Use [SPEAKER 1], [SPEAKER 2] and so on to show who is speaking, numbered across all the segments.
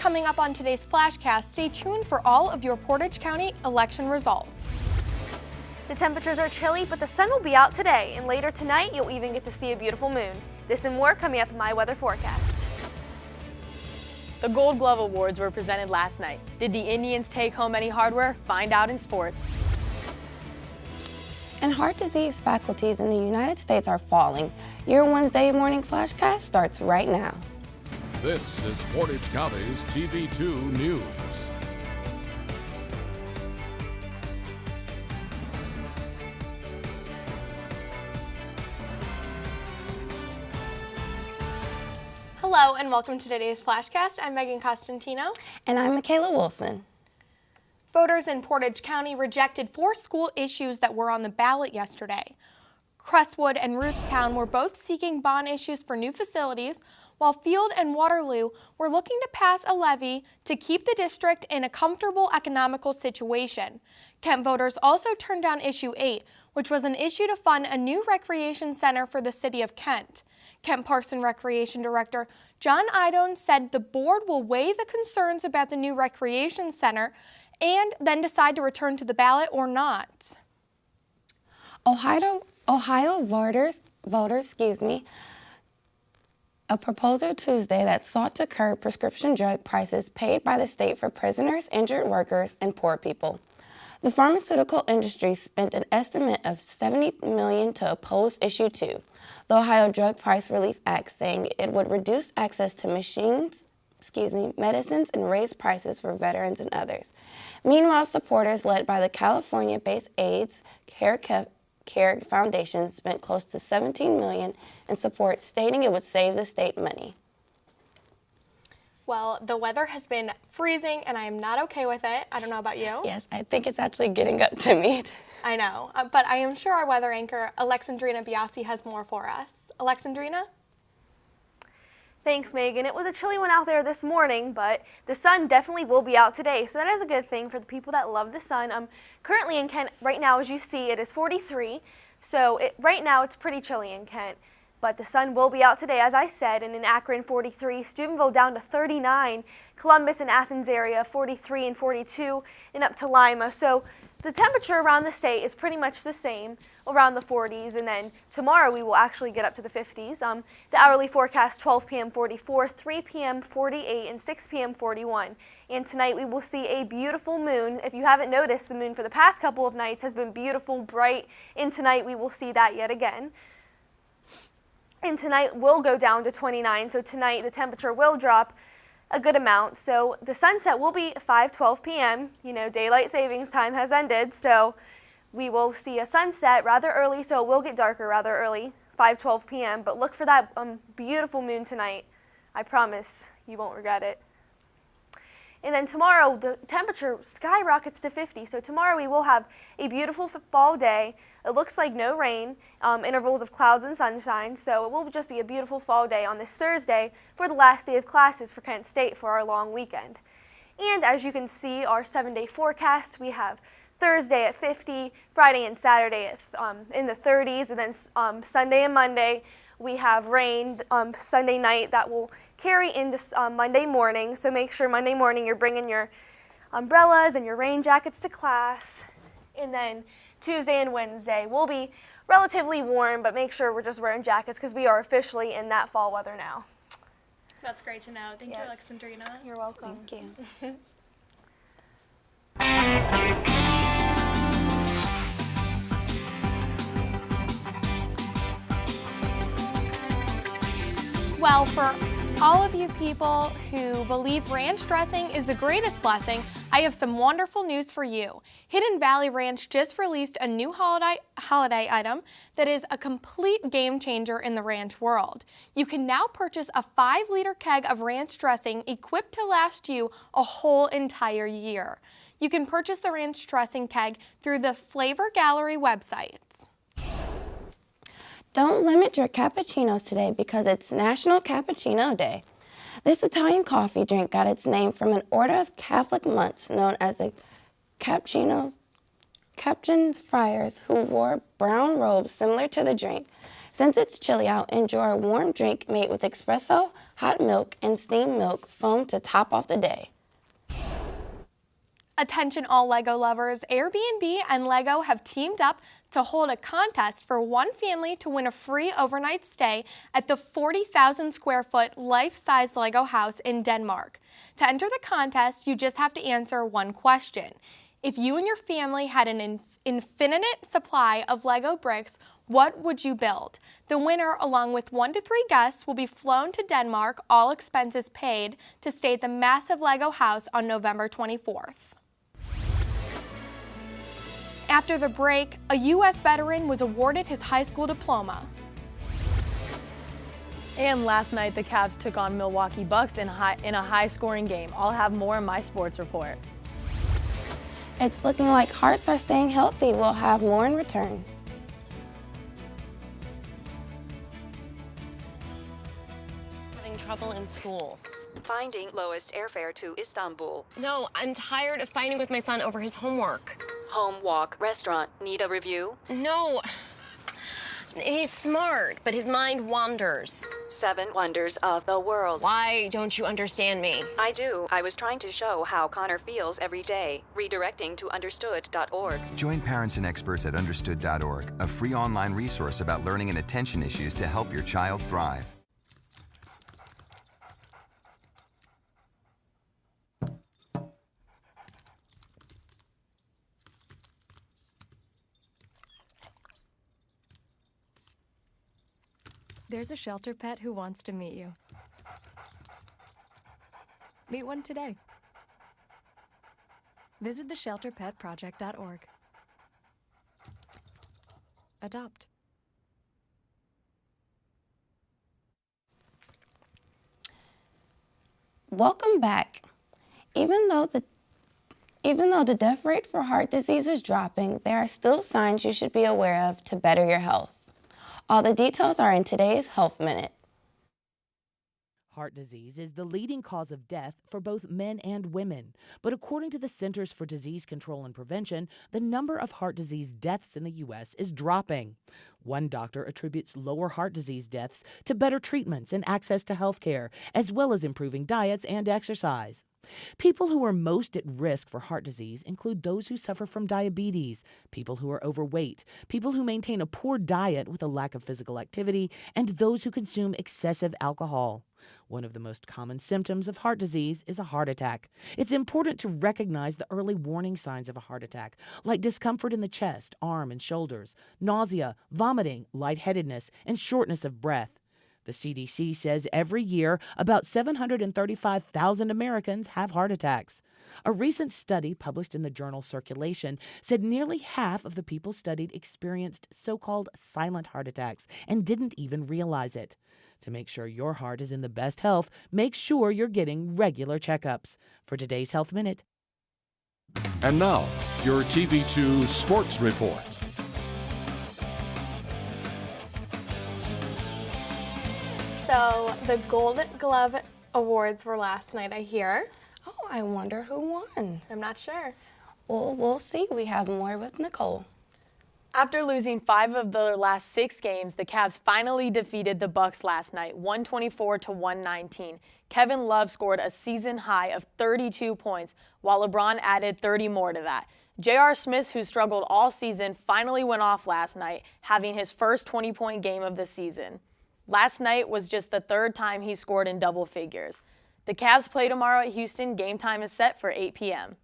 [SPEAKER 1] Coming up on today's Flashcast, stay tuned for all of your Portage County election results.
[SPEAKER 2] The temperatures are chilly, but the sun will be out today, and later tonight you'll even get to see a beautiful moon. This and more coming up in my weather forecast.
[SPEAKER 3] The Gold Glove Awards were presented last night. Did the Indians take home any hardware? Find out in sports.
[SPEAKER 4] And heart disease faculties in the United States are falling. Your Wednesday morning Flashcast starts right now.
[SPEAKER 5] This is Portage County's TV2 News.
[SPEAKER 1] Hello and welcome to today's Flashcast. I'm Megan Costantino.
[SPEAKER 4] And I'm Michaela Wilson.
[SPEAKER 1] Voters in Portage County rejected 4 school issues that were on the ballot yesterday. Crestwood and Rootstown were both seeking bond issues for new facilities, while Field and Waterloo were looking to pass a levy to keep the district in a comfortable economical situation. Kent voters also turned down Issue 8, which was an issue to fund a new recreation center for the city of Kent. Kent Parks and Recreation Director John Idone said the board will weigh the concerns about the new recreation center and then decide to return to the ballot or not.
[SPEAKER 4] Ohio voters, a proposal Tuesday that sought to curb prescription drug prices paid by the state for prisoners, injured workers, and poor people. The pharmaceutical industry spent an estimate of $70 million to oppose Issue 2, the Ohio Drug Price Relief Act, saying it would reduce access to medicines and raise prices for veterans and others. Meanwhile, supporters led by the California-based AIDS Care Foundation spent close to $17 million in support, stating it would save the state money.
[SPEAKER 1] Well, the weather has been freezing and I am not okay with it. I don't know about you.
[SPEAKER 4] Yes, I think it's actually getting up to me.
[SPEAKER 1] I know, but I am sure our weather anchor, Alexandrina Biasi, has more for us. Alexandrina?
[SPEAKER 2] Thanks, Megan. It was a chilly one out there this morning, but the sun definitely will be out today, so that is a good thing for the people that love the sun. Currently in Kent, right now, as you see, it is 43, so right now it's pretty chilly in Kent, but the sun will be out today, as I said, and in Akron, 43, Steubenville down to 39, Columbus and Athens area, 43 and 42, and up to Lima. So the temperature around the state is pretty much the same, around the 40s, and then tomorrow we will actually get up to the 50s. The hourly forecast, 12 p.m. 44, 3 p.m. 48, and 6 p.m. 41. And tonight we will see a beautiful moon. If you haven't noticed, the moon for the past couple of nights has been beautiful, bright, and tonight we will see that yet again. And tonight will go down to 29, so tonight the temperature will drop a good amount. So the sunset will be 5:12 p.m. You know, daylight savings time has ended, so we will see a sunset rather early, so it will get darker rather early, 5:12 p.m. But look for that beautiful moon tonight. I promise you won't regret it. And then tomorrow, the temperature skyrockets to 50. So tomorrow we will have a beautiful fall day. It looks like no rain, intervals of clouds and sunshine. So it will just be a beautiful fall day on this Thursday for the last day of classes for Kent State for our long weekend. And as you can see, our 7-day forecast, we have Thursday at 50, Friday and Saturday in the 30s, and then Sunday and Monday we have rain Sunday night that will carry into Monday morning. So make sure Monday morning you're bringing your umbrellas and your rain jackets to class. And then Tuesday and Wednesday will be relatively warm, but make sure we're just wearing jackets because we are officially in that fall weather now.
[SPEAKER 1] That's great to know. Thank you, Alexandrina.
[SPEAKER 2] You're welcome.
[SPEAKER 4] Thank you.
[SPEAKER 1] Well, for all of you people who believe ranch dressing is the greatest blessing, I have some wonderful news for you. Hidden Valley Ranch just released a new holiday item that is a complete game changer in the ranch world. You can now purchase a 5-liter keg of ranch dressing equipped to last you a whole entire year. You can purchase the ranch dressing keg through the Flavor Gallery website.
[SPEAKER 4] Don't limit your cappuccinos today because it's National Cappuccino Day. This Italian coffee drink got its name from an order of Catholic monks known as the Capuchin friars who wore brown robes similar to the drink. Since it's chilly out, enjoy a warm drink made with espresso, hot milk, and steamed milk foam to top off the day.
[SPEAKER 1] Attention all LEGO lovers, Airbnb and LEGO have teamed up to hold a contest for one family to win a free overnight stay at the 40,000 square foot life-size LEGO house in Denmark. To enter the contest, you just have to answer one question. If you and your family had an infinite supply of LEGO bricks, what would you build? The winner, along with 1 to 3 guests, will be flown to Denmark, all expenses paid, to stay at the massive LEGO house on November 24th. After the break, a U.S. veteran was awarded his high school diploma.
[SPEAKER 3] And last night, the Cavs took on Milwaukee Bucks in a high-scoring game. I'll have more in my sports report.
[SPEAKER 4] It's looking like hearts are staying healthy. We'll have more in return.
[SPEAKER 6] Having trouble in school. Finding lowest airfare to Istanbul.
[SPEAKER 7] No, I'm tired of fighting with my son over his homework.
[SPEAKER 6] Home, walk, restaurant. Need a review?
[SPEAKER 7] No. He's smart, but his mind wanders.
[SPEAKER 6] 7 wonders of the world.
[SPEAKER 7] Why don't you understand me?
[SPEAKER 6] I do. I was trying to show how Connor feels every day. Redirecting to understood.org.
[SPEAKER 8] Join parents and experts at understood.org, a free online resource about learning and attention issues to help your child thrive.
[SPEAKER 9] There's a shelter pet who wants to meet you. Meet one today. Visit theshelterpetproject.org. Adopt.
[SPEAKER 4] Welcome back. Even though the death rate for heart disease is dropping, there are still signs you should be aware of to better your health. All the details are in today's Health Minute.
[SPEAKER 10] Heart disease is the leading cause of death for both men and women. But according to the Centers for Disease Control and Prevention, the number of heart disease deaths in the U.S. is dropping. One doctor attributes lower heart disease deaths to better treatments and access to health care, as well as improving diets and exercise. People who are most at risk for heart disease include those who suffer from diabetes, people who are overweight, people who maintain a poor diet with a lack of physical activity, and those who consume excessive alcohol. One of the most common symptoms of heart disease is a heart attack. It's important to recognize the early warning signs of a heart attack, like discomfort in the chest, arm, and shoulders, nausea, vomiting, lightheadedness, and shortness of breath. The CDC says every year about 735,000 Americans have heart attacks. A recent study published in the journal Circulation said nearly half of the people studied experienced so-called silent heart attacks and didn't even realize it. To make sure your heart is in the best health, make sure you're getting regular checkups. For today's Health Minute.
[SPEAKER 5] And now, your TV2 Sports Report.
[SPEAKER 1] So the Golden Glove Awards were last night, I hear.
[SPEAKER 4] Oh, I wonder who won.
[SPEAKER 1] I'm not sure.
[SPEAKER 4] Well, we'll see. We have more with Nicole.
[SPEAKER 3] After losing 5 of their last 6 games, the Cavs finally defeated the Bucks last night, 124-119. Kevin Love scored a season high of 32 points, while LeBron added 30 more to that. J.R. Smith, who struggled all season, finally went off last night, having his first 20-point game of the season. Last night was just the 3rd time he scored in double figures. The Cavs play tomorrow at Houston. Game time is set for 8 p.m.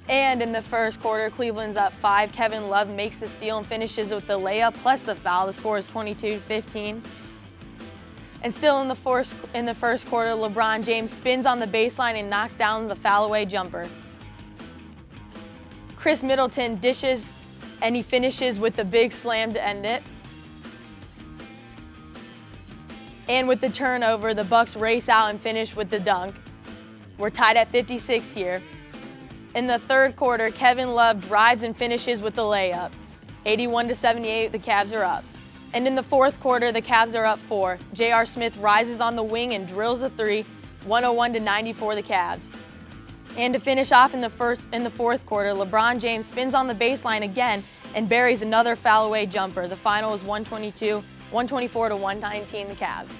[SPEAKER 3] And in the first quarter, Cleveland's up 5. Kevin Love makes the steal and finishes with the layup plus the foul. The score is 22-15. And still in the first quarter, LeBron James spins on the baseline and knocks down the foul-away jumper. Chris Middleton dishes, and he finishes with the big slam to end it. And with the turnover, the Bucks race out and finish with the dunk. We're tied at 56 here. In the third quarter, Kevin Love drives and finishes with the layup. 81-78, the Cavs are up. And in the fourth quarter, the Cavs are up 4. J.R. Smith rises on the wing and drills a 3, 101-94 the Cavs. And to finish off in the fourth quarter, LeBron James spins on the baseline again and buries another foul away jumper. The final was 124 to 119 the Cavs.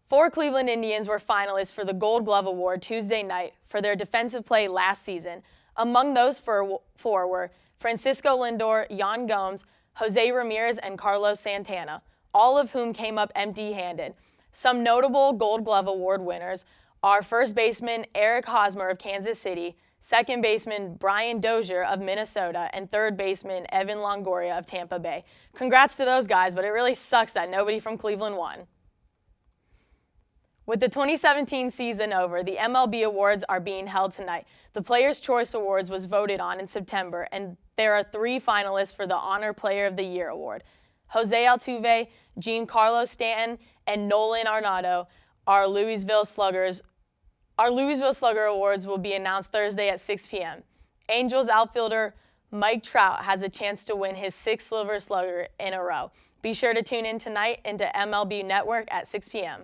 [SPEAKER 3] 4 Cleveland Indians were finalists for the Gold Glove Award Tuesday night for their defensive play last season. Among those four were Francisco Lindor, Yan Gomes, Jose Ramirez, and Carlos Santana, all of whom came up empty-handed. Some notable Gold Glove Award winners are first baseman Eric Hosmer of Kansas City, second baseman Brian Dozier of Minnesota, and third baseman Evan Longoria of Tampa Bay. Congrats to those guys, but it really sucks that nobody from Cleveland won. With the 2017 season over, the MLB awards are being held tonight. The Players' Choice Awards was voted on in September, and there are 3 finalists for the Honor Player of the Year award. Jose Altuve, Giancarlo Stanton, and Nolan Arenado Our Louisville Slugger Awards will be announced Thursday at 6 p.m. Angels outfielder Mike Trout has a chance to win his 6th Silver Slugger in a row. Be sure to tune in tonight into MLB Network at 6 p.m.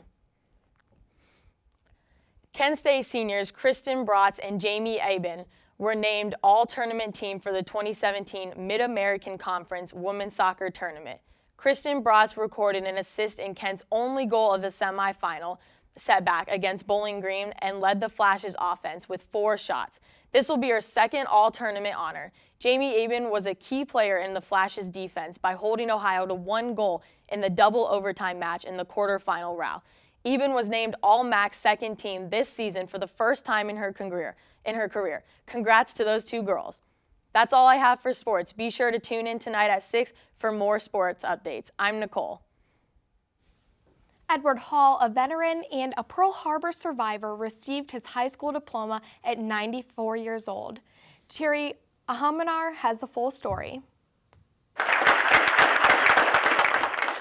[SPEAKER 3] Kent State seniors Kristen Bratz and Jamie Aben were named all-tournament team for the 2017 Mid-American Conference Women's Soccer Tournament. Kristen Bratz recorded an assist in Kent's only goal of the semifinal setback against Bowling Green and led the Flash's offense with 4 shots. This will be her second all-tournament honor. Jamie Aben was a key player in the Flash's defense by holding Ohio to 1 goal in the double overtime match in the quarterfinal round. Eben was named All-MAC second team this season for the first time in her career. Congrats to those 2 girls. That's all I have for sports. Be sure to tune in tonight at 6 for more sports updates. I'm Nicole.
[SPEAKER 1] Edward Hall, a veteran and a Pearl Harbor survivor, received his high school diploma at 94 years old. Cherry Ahamanar has the full story.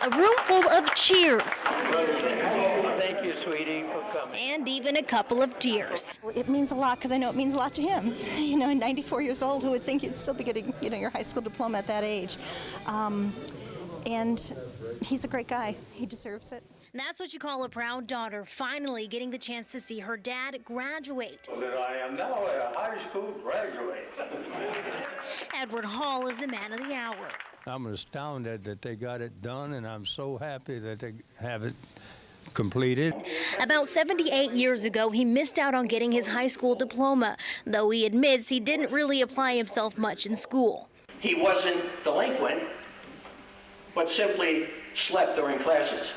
[SPEAKER 11] A room full of cheers.
[SPEAKER 12] Thank you, sweetie, for coming.
[SPEAKER 11] And even a couple of tears.
[SPEAKER 13] It means a lot because I know it means a lot to him. You know, 94 years old, who would think you'd still be getting, your high school diploma at that age? And he's a great guy. He deserves it.
[SPEAKER 11] That's what you call a proud daughter, finally getting the chance to see her dad graduate.
[SPEAKER 12] That I am now a high school graduate.
[SPEAKER 11] Edward Hall is the man of the hour.
[SPEAKER 14] I'm astounded that they got it done, and I'm so happy that they have it completed.
[SPEAKER 11] About 78 years ago, he missed out on getting his high school diploma, though he admits he didn't really apply himself much in school.
[SPEAKER 12] He wasn't delinquent, but simply slept during classes.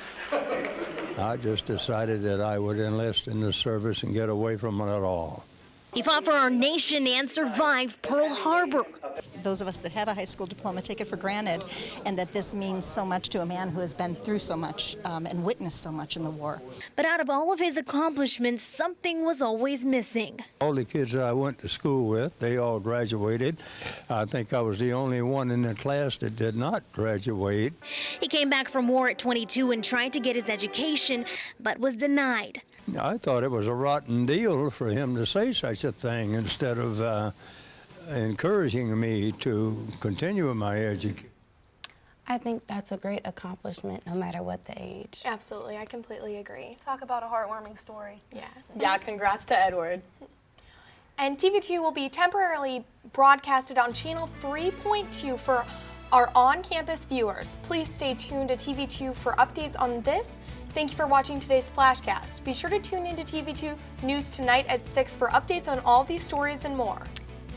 [SPEAKER 14] I just decided that I would enlist in the service and get away from it at all.
[SPEAKER 11] He fought for our nation and survived Pearl Harbor.
[SPEAKER 13] Those of us that have a high school diploma take it for granted, and that this means so much to a man who has been through so much and witnessed so much in the war.
[SPEAKER 11] But out of all of his accomplishments, something was always missing.
[SPEAKER 14] All the kids that I went to school with, they all graduated. I think I was the only one in the class that did not graduate.
[SPEAKER 11] He came back from war at 22 and tried to get his education, but was denied.
[SPEAKER 14] I thought it was a rotten deal for him to say such a thing instead of encouraging me to continue my education.
[SPEAKER 4] I think that's a great accomplishment no matter what the age.
[SPEAKER 1] Absolutely, I completely agree.
[SPEAKER 2] Talk about a heartwarming story.
[SPEAKER 3] Yeah, congrats to Edward.
[SPEAKER 1] And TV2 will be temporarily broadcasted on channel 3.2 for our on-campus viewers. Please stay tuned to TV2 for updates on this. Thank you for watching today's Flashcast. Be sure to tune into TV2 News tonight at 6 for updates on all these stories and more.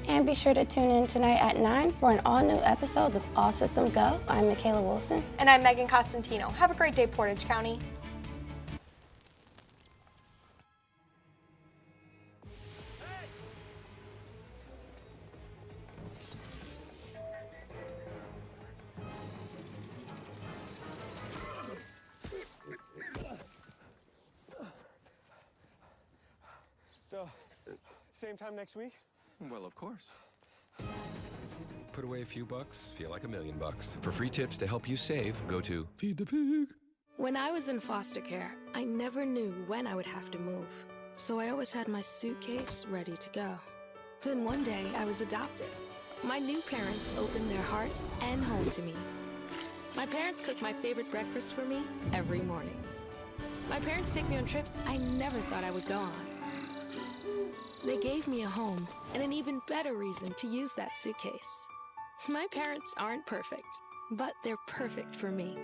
[SPEAKER 4] And be sure to tune in tonight at 9 for an all-new episode of All System Go. I'm Michaela Wilson.
[SPEAKER 1] And I'm Megan Costantino. Have a great day, Portage County.
[SPEAKER 15] So, same time next week?
[SPEAKER 16] Well, of course. Put away a few bucks, feel like $1 million. For free tips to help you save, go to Feed the Pig.
[SPEAKER 9] When I was in foster care, I never knew when I would have to move. So I always had my suitcase ready to go. Then one day, I was adopted. My new parents opened their hearts and home to me. My parents cook my favorite breakfast for me every morning. My parents take me on trips I never thought I would go on. They gave me a home and an even better reason to use that suitcase. My parents aren't perfect, but they're perfect for me.